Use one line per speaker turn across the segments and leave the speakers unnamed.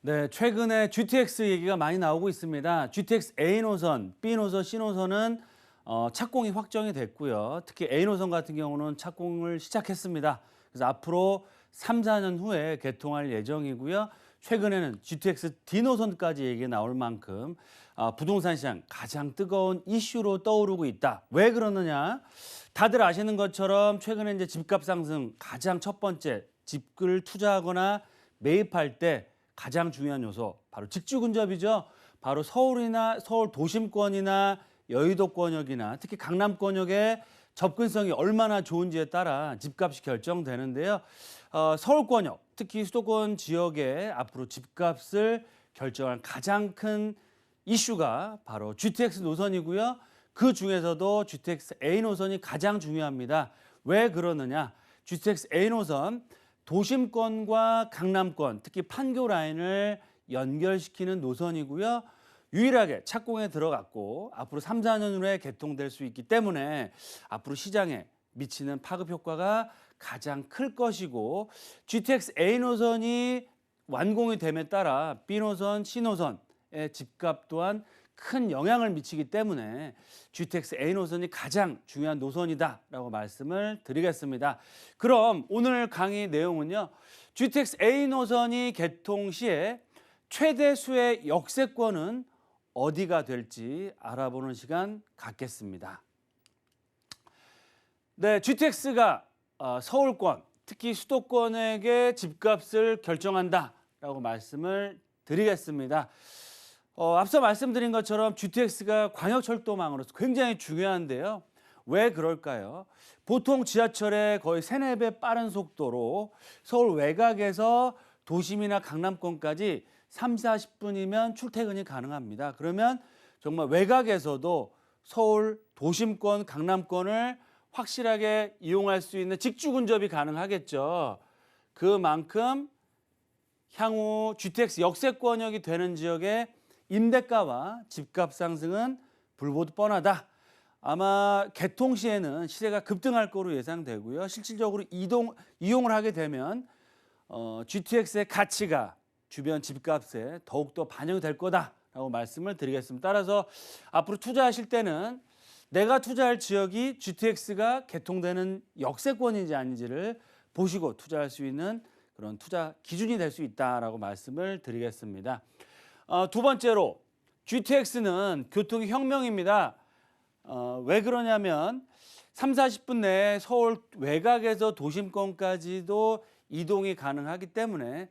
네, 최근에 GTX 얘기가 많이 나오고 있습니다. GTX A 노선, B 노선, C 노선은 착공이 확정이 됐고요. 특히 A 노선 같은 경우는 착공을 시작했습니다. 그래서 앞으로 3, 4년 후에 개통할 예정이고요. 최근에는 GTX D 노선까지 얘기가 나올 만큼 부동산 시장 가장 뜨거운 이슈로 떠오르고 있다. 왜 그러느냐? 다들 아시는 것처럼 최근에 이제 집값 상승 가장 첫 번째 집을 투자하거나 매입할 때 가장 중요한 요소 바로 직주 근접이죠. 바로 서울이나 서울 도심권이나 여의도권역이나 특히 강남권역의 접근성이 얼마나 좋은지에 따라 집값이 결정되는데요. 서울권역, 특히 수도권 지역의 앞으로 집값을 결정할 가장 큰 이슈가 바로 GTX 노선이고요. 그 중에서도 GTX A 노선이 가장 중요합니다. 왜 그러느냐? GTX A 노선 도심권과 강남권, 특히 판교 라인을 연결시키는 노선이고요. 유일하게 착공에 들어갔고 앞으로 3, 4년 후에 개통될 수 있기 때문에 앞으로 시장에 미치는 파급 효과가 가장 클 것이고 GTX A 노선이 완공이 됨에 따라 B 노선, C 노선의 집값 또한 큰 영향을 미치기 때문에 GTX A 노선이 가장 중요한 노선이다라고 말씀을 드리겠습니다. 그럼 오늘 강의 내용은요. GTX A 노선이 개통 시에 최대 수의 역세권은 어디가 될지 알아보는 시간 갖겠습니다. 네, GTX가 서울권, 특히 수도권에게 집값을 결정한다라고 말씀을 드리겠습니다. 앞서 말씀드린 것처럼 GTX가 광역철도망으로서 굉장히 중요한데요. 왜 그럴까요? 보통 지하철의 거의 3, 4배 빠른 속도로 서울 외곽에서 도심이나 강남권까지 3, 40분이면 출퇴근이 가능합니다. 그러면 정말 외곽에서도 서울 도심권, 강남권을 확실하게 이용할 수 있는 직주 근접이 가능하겠죠. 그만큼 향후 GTX 역세권역이 되는 지역의 임대가와 집값 상승은 불보듯 뻔하다. 아마 개통 시에는 시세가 급등할 거로 예상되고요. 실질적으로 이용을 하게 되면 GTX의 가치가 주변 집값에 더욱더 반영이 될 거다라고 말씀을 드리겠습니다. 따라서 앞으로 투자하실 때는 내가 투자할 지역이 GTX가 개통되는 역세권인지 아닌지를 보시고 투자할 수 있는 그런 투자 기준이 될 수 있다라고 말씀을 드리겠습니다. 두 번째로 GTX는 교통의 혁명입니다. 왜 그러냐면 3, 40분 내에 서울 외곽에서 도심권까지도 이동이 가능하기 때문에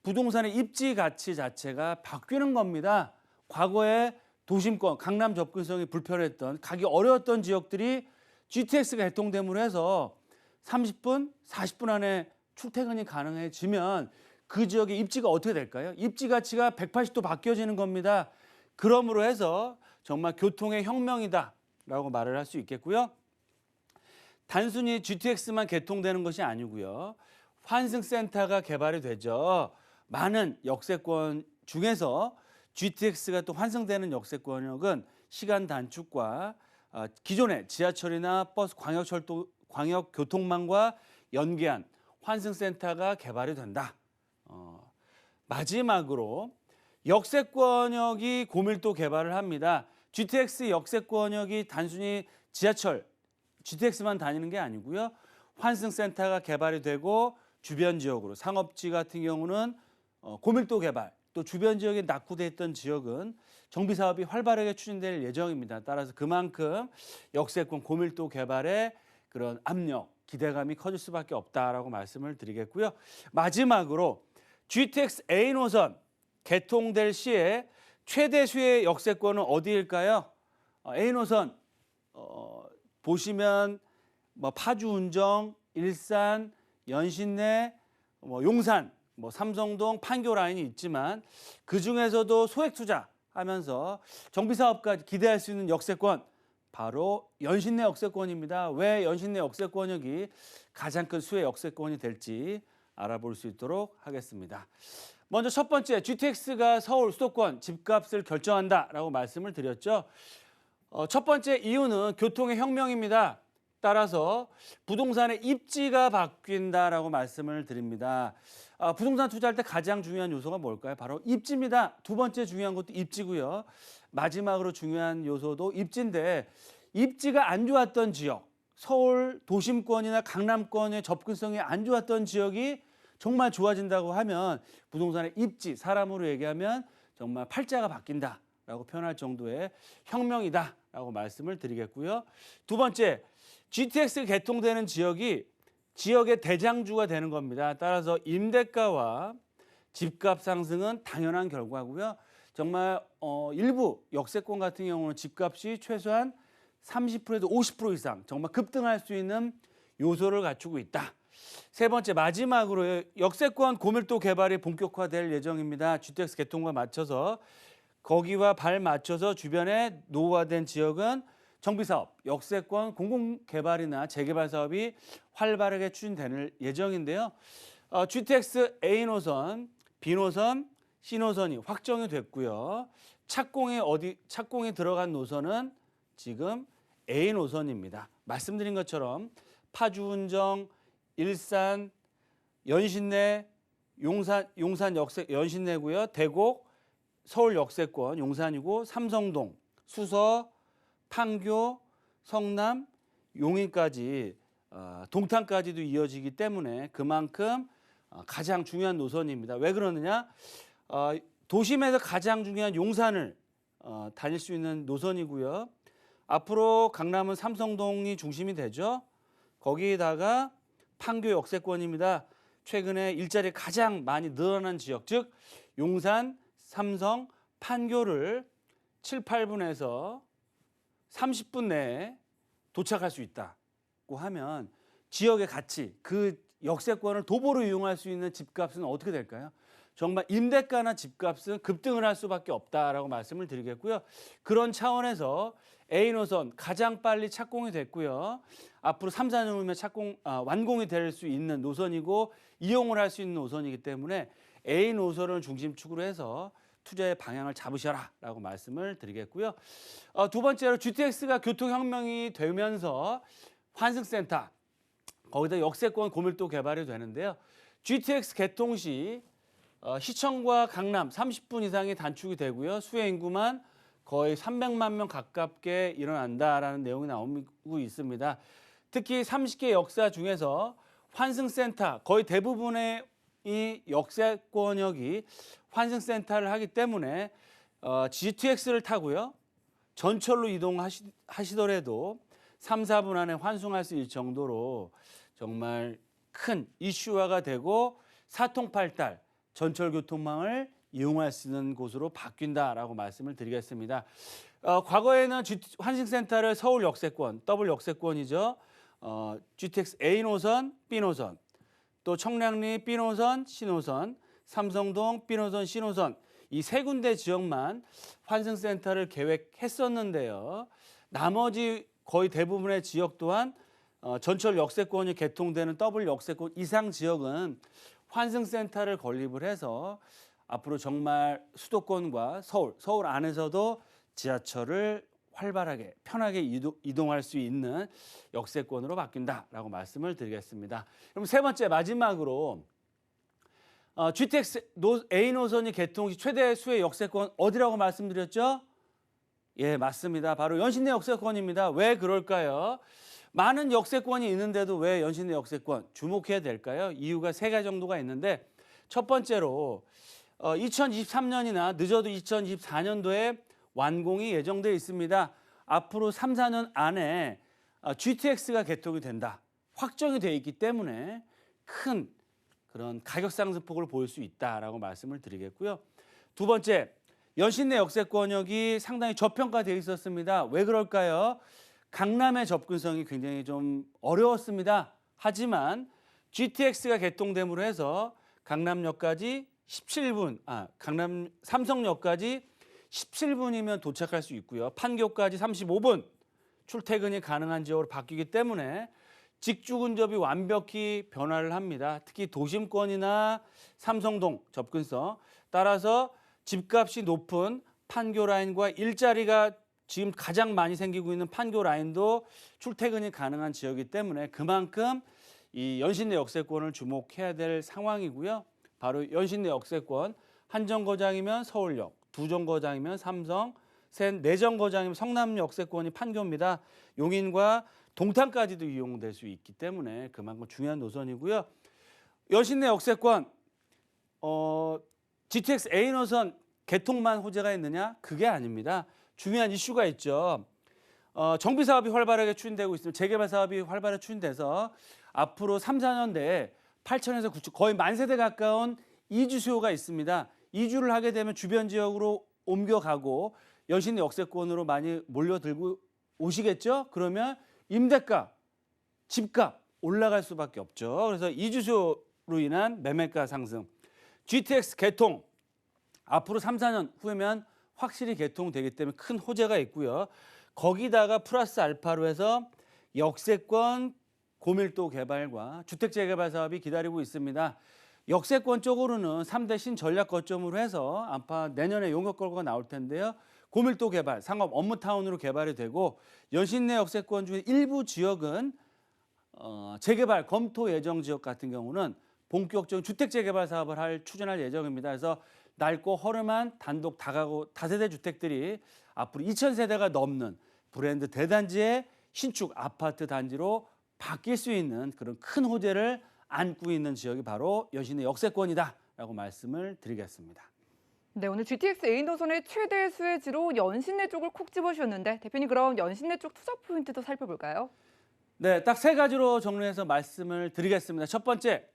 부동산의 입지 가치 자체가 바뀌는 겁니다. 과거에 도심권, 강남 접근성이 불편했던, 가기 어려웠던 지역들이 GTX가 개통됨으로 해서 30분, 40분 안에 출퇴근이 가능해지면 그 지역의 입지가 어떻게 될까요? 입지 가치가 180도 바뀌어지는 겁니다. 그러므로 해서 정말 교통의 혁명이다라고 말을 할 수 있겠고요. 단순히 GTX만 개통되는 것이 아니고요. 환승센터가 개발이 되죠. 많은 역세권 중에서 GTX가 또 환승되는 역세권역은 시간 단축과 기존의 지하철이나 버스 광역교통망과 연계한 환승센터가 개발이 된다. 마지막으로 역세권역이 고밀도 개발을 합니다. GTX 역세권역이 단순히 지하철, GTX만 다니는 게 아니고요. 환승센터가 개발이 되고 주변 지역으로 상업지 같은 경우는 고밀도 개발, 또 주변 지역에 낙후돼 있던 지역은 정비 사업이 활발하게 추진될 예정입니다. 따라서 그만큼 역세권 고밀도 개발에 그런 압력, 기대감이 커질 수밖에 없다라고 말씀을 드리겠고요. 마지막으로 GTX A 노선 개통될 시에 최대 수의 역세권은 어디일까요? A 노선 보시면 파주 운정, 일산, 연신내, 용산, 삼성동, 판교 라인이 있지만 그 중에서도 소액 투자하면서 정비 사업까지 기대할 수 있는 역세권 바로 연신내 역세권입니다. 왜 연신내 역세권역이 가장 큰 수의 역세권이 될지 알아볼 수 있도록 하겠습니다. 먼저 첫 번째, GTX가 서울 수도권 집값을 결정한다라고 말씀을 드렸죠. 첫 번째 이유는 교통의 혁명입니다. 따라서 부동산의 입지가 바뀐다라고 말씀을 드립니다. 부동산 투자할 때 가장 중요한 요소가 뭘까요? 바로 입지입니다. 두 번째 중요한 것도 입지고요. 마지막으로 중요한 요소도 입지인데 입지가 안 좋았던 지역, 서울 도심권이나 강남권의 접근성이 안 좋았던 지역이 정말 좋아진다고 하면 부동산의 입지, 사람으로 얘기하면 정말 팔자가 바뀐다라고 표현할 정도의 혁명이다라고 말씀을 드리겠고요. 두 번째, GTX 개통되는 지역이 지역의 대장주가 되는 겁니다. 따라서 임대가와 집값 상승은 당연한 결과고요. 정말 일부 역세권 같은 경우는 집값이 최소한 30%에서 50% 이상 정말 급등할 수 있는 요소를 갖추고 있다. 세 번째, 마지막으로 역세권 고밀도 개발이 본격화될 예정입니다. GTX 개통과 맞춰서 거기와 발맞춰서 주변에 노후화된 지역은 정비사업, 역세권 공공개발이나 재개발 사업이 활발하게 추진될 예정인데요. GTX A 노선, B 노선, C 노선이 확정이 됐고요. 착공이 들어간 노선은 지금 A 노선입니다. 말씀드린 것처럼 파주, 운정, 일산, 연신내, 용산 연신내고요. 대곡, 서울 역세권 용산이고 삼성동, 수서, 판교, 성남, 용인까지 동탄까지도 이어지기 때문에 그만큼 가장 중요한 노선입니다. 왜 그러느냐? 도심에서 가장 중요한 용산을 다닐 수 있는 노선이고요. 앞으로 강남은 삼성동이 중심이 되죠. 거기에다가 판교 역세권입니다. 최근에 일자리 가장 많이 늘어난 지역, 즉 용산, 삼성, 판교를 7, 8분에서 30분 내에 도착할 수 있다고 하면 지역의 가치, 그 역세권을 도보로 이용할 수 있는 집값은 어떻게 될까요? 정말 임대가나 집값은 급등을 할 수밖에 없다라고 말씀을 드리겠고요. 그런 차원에서 A 노선 가장 빨리 착공이 됐고요. 앞으로 3, 4년 후면 완공이 될 수 있는 노선이고 이용을 할 수 있는 노선이기 때문에 A 노선을 중심축으로 해서 투자의 방향을 잡으셔라라고 말씀을 드리겠고요. 두 번째로 GTX가 교통혁명이 되면서 환승센터, 거기다 역세권 고밀도 개발이 되는데요. GTX 개통 시 시청과 강남 30분 이상이 단축이 되고요. 수혜 인구만 거의 300만 명 가깝게 일어난다라는 내용이 나오고 있습니다. 특히 30개 역사 중에서 환승센터 거의 대부분의 이 역세권역이 환승센터를 하기 때문에 GTX를 타고요. 전철로 이동하시더라도 3, 4분 안에 환승할 수 있을 정도로 정말 큰 이슈화가 되고 사통팔달 전철 교통망을 이용할 수 있는 곳으로 바뀐다라고 말씀을 드리겠습니다. 과거에는 환승센터를 서울 역세권, 더블 역세권이죠. GTX A 노선, B 노선, 또 청량리 B 노선, C 노선, 삼성동 B 노선, C 노선 이 세 군데 지역만 환승센터를 계획했었는데요. 나머지 거의 대부분의 지역 또한 전철 역세권이 개통되는 더블 역세권 이상 지역은 환승센터를 건립을 해서 앞으로 정말 수도권과 서울 안에서도 지하철을 활발하게 편하게 이동할 수 있는 역세권으로 바뀐다라고 말씀을 드리겠습니다. 그럼 세 번째 마지막으로 GTX A 노선이 개통 시 최대 수의 역세권 어디라고 말씀드렸죠? 예, 맞습니다. 바로 연신내 역세권입니다. 왜 그럴까요? 많은 역세권이 있는데도 왜 연신내 역세권 주목해야 될까요? 이유가 세 가지 정도가 있는데 첫 번째로 2023년이나 늦어도 2024년도에 완공이 예정되어 있습니다. 앞으로 3, 4년 안에 GTX가 개통이 된다. 확정이 되어 있기 때문에 큰 그런 가격 상승폭을 보일 수 있다라고 말씀을 드리겠고요. 두 번째, 연신내 역세권역이 상당히 저평가되어 있었습니다. 왜 그럴까요? 강남의 접근성이 굉장히 좀 어려웠습니다. 하지만 GTX가 개통됨으로 해서 강남역까지 17분, 강남 삼성역까지 17분이면 도착할 수 있고요. 판교까지 35분 출퇴근이 가능한 지역으로 바뀌기 때문에 직주 근접이 완벽히 변화를 합니다. 특히 도심권이나 삼성동 접근성 따라서 집값이 높은 판교 라인과 일자리가 지금 가장 많이 생기고 있는 판교 라인도 출퇴근이 가능한 지역이기 때문에 그만큼 이 연신내 역세권을 주목해야 될 상황이고요. 바로 연신내 역세권, 한 정거장이면 서울역, 두 정거장이면 삼성, 셋, 네 정거장이면 성남 역세권이 판교입니다. 용인과 동탄까지도 이용될 수 있기 때문에 그만큼 중요한 노선이고요. 연신내 역세권, GTX A 노선 개통만 호재가 있느냐? 그게 아닙니다. 중요한 이슈가 있죠. 정비 사업이 활발하게 추진되고 있습니다. 재개발 사업이 활발하게 추진돼서 앞으로 3, 4년 내에 8천에서 9천 거의 만 세대 가까운 이주 수요가 있습니다. 이주를 하게 되면 주변 지역으로 옮겨가고 연신내 역세권으로 많이 몰려들고 오시겠죠? 그러면 임대값, 집값 올라갈 수밖에 없죠. 그래서 이주 수요로 인한 매매가 상승. GTX 개통 앞으로 3, 4년 후면 확실히 개통되기 때문에 큰 호재가 있고요. 거기다가 플러스 알파로 해서 역세권 고밀도 개발과 주택 재개발 사업이 기다리고 있습니다. 역세권 쪽으로는 3대 신전략 거점으로 해서 아마 내년에 용역거래가 나올 텐데요. 고밀도 개발, 상업 업무타운으로 개발이 되고 연신내 역세권 중에 일부 지역은 재개발 검토 예정 지역 같은 경우는 본격적인 주택 재개발 사업을 추진할 예정입니다. 그래서 낡고 허름한 단독 다세대 주택들이 앞으로 2,000세대가 넘는 브랜드 대단지의 신축 아파트 단지로 바뀔 수 있는 그런 큰 호재를 안고 있는 지역이 바로 연신내 역세권이다라고 말씀을 드리겠습니다.
네, 오늘 GTX A 노선의 최대 수혜지로 연신내 쪽을 콕 집어주셨는데 대표님 그럼 연신내 쪽 투자 포인트도 살펴볼까요?
네, 딱 세 가지로 정리해서 말씀을 드리겠습니다. 첫 번째,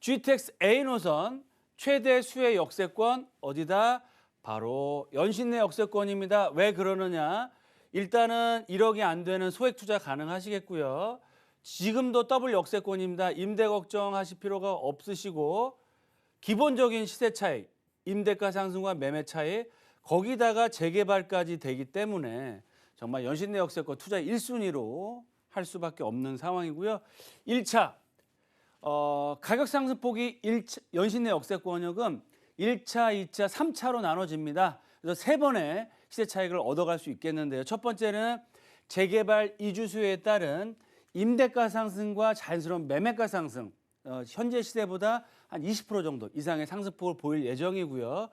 GTX A 노선 최대 수혜 역세권 어디다? 바로 연신내 역세권입니다. 왜 그러느냐? 일단은 1억이 안 되는 소액 투자 가능하시겠고요. 지금도 더블 역세권입니다. 임대 걱정하실 필요가 없으시고 기본적인 시세 차이, 임대가 상승과 매매 차이, 거기다가 재개발까지 되기 때문에 정말 연신내 역세권 투자 1순위로 할 수밖에 없는 상황이고요. 1차 가격 상승폭이 연신내 역세권역은 1차, 2차, 3차로 나눠집니다. 그래서 세 번의 시세 차익을 얻어갈 수 있겠는데요. 첫 번째는 재개발 이주 수요에 따른 임대가 상승과 자연스러운 매매가 상승, 현재 시세보다 한 20% 정도 이상의 상승폭을 보일 예정이고요.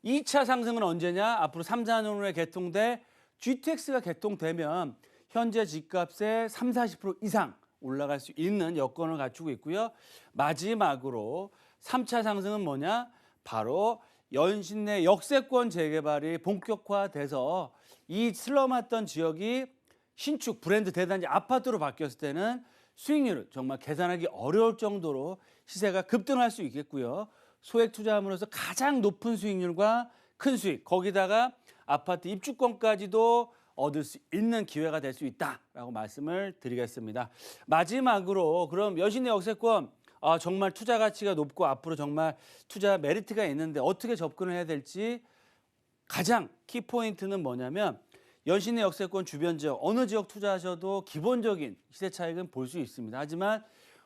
2차 상승은 언제냐? 앞으로 3, 4년 후에 개통돼 GTX가 개통되면 현재 집값의 3, 40% 이상 올라갈 수 있는 여건을 갖추고 있고요. 마지막으로 3차 상승은 뭐냐? 바로 연신내 역세권 재개발이 본격화돼서 이 슬럼했던 지역이 신축 브랜드 대단지 아파트로 바뀌었을 때는 수익률을 정말 계산하기 어려울 정도로 시세가 급등할 수 있겠고요. 소액 투자함으로써 가장 높은 수익률과 큰 수익, 거기다가 아파트 입주권까지도 얻을 수 있는 기회가 될 수 있다라고 말씀을 드리겠습니다. 마지막으로 그럼 연신내 역세권 정말 투자 가치가 높고 앞으로 정말 투자 메리트가 있는데 어떻게 접근을 해야 될지 가장 키포인트는 뭐냐면 연신내 역세권 주변 지역 어느 지역 투자하셔도 기본적인 시세 차익은 볼 수 있습니다. 하지만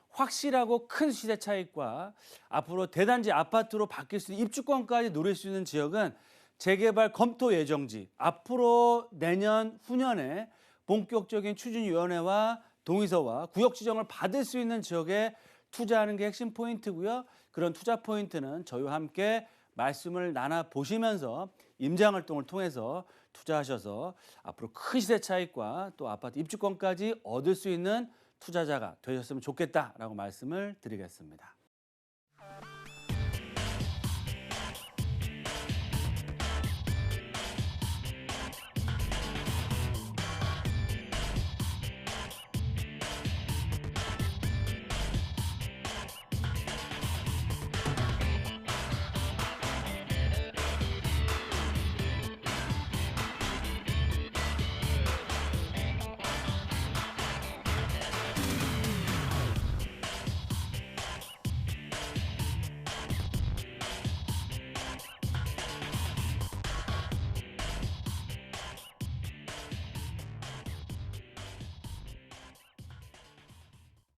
확실하고 큰 시세 차익과 앞으로 대단지 아파트로 바뀔 수 있는 입주권까지 노릴 수 있는 지역은 재개발 검토 예정지, 앞으로 내년 후년에 본격적인 추진위원회와 동의서와 구역 지정을 받을 수 있는 지역에 투자하는 게 핵심 포인트고요. 그런 투자 포인트는 저희와 함께 말씀을 나눠보시면서 임장활동을 통해서 투자하셔서 앞으로 큰 시세 차익과 또 아파트 입주권까지 얻을 수 있는 투자자가 되셨으면 좋겠다라고 말씀을 드리겠습니다.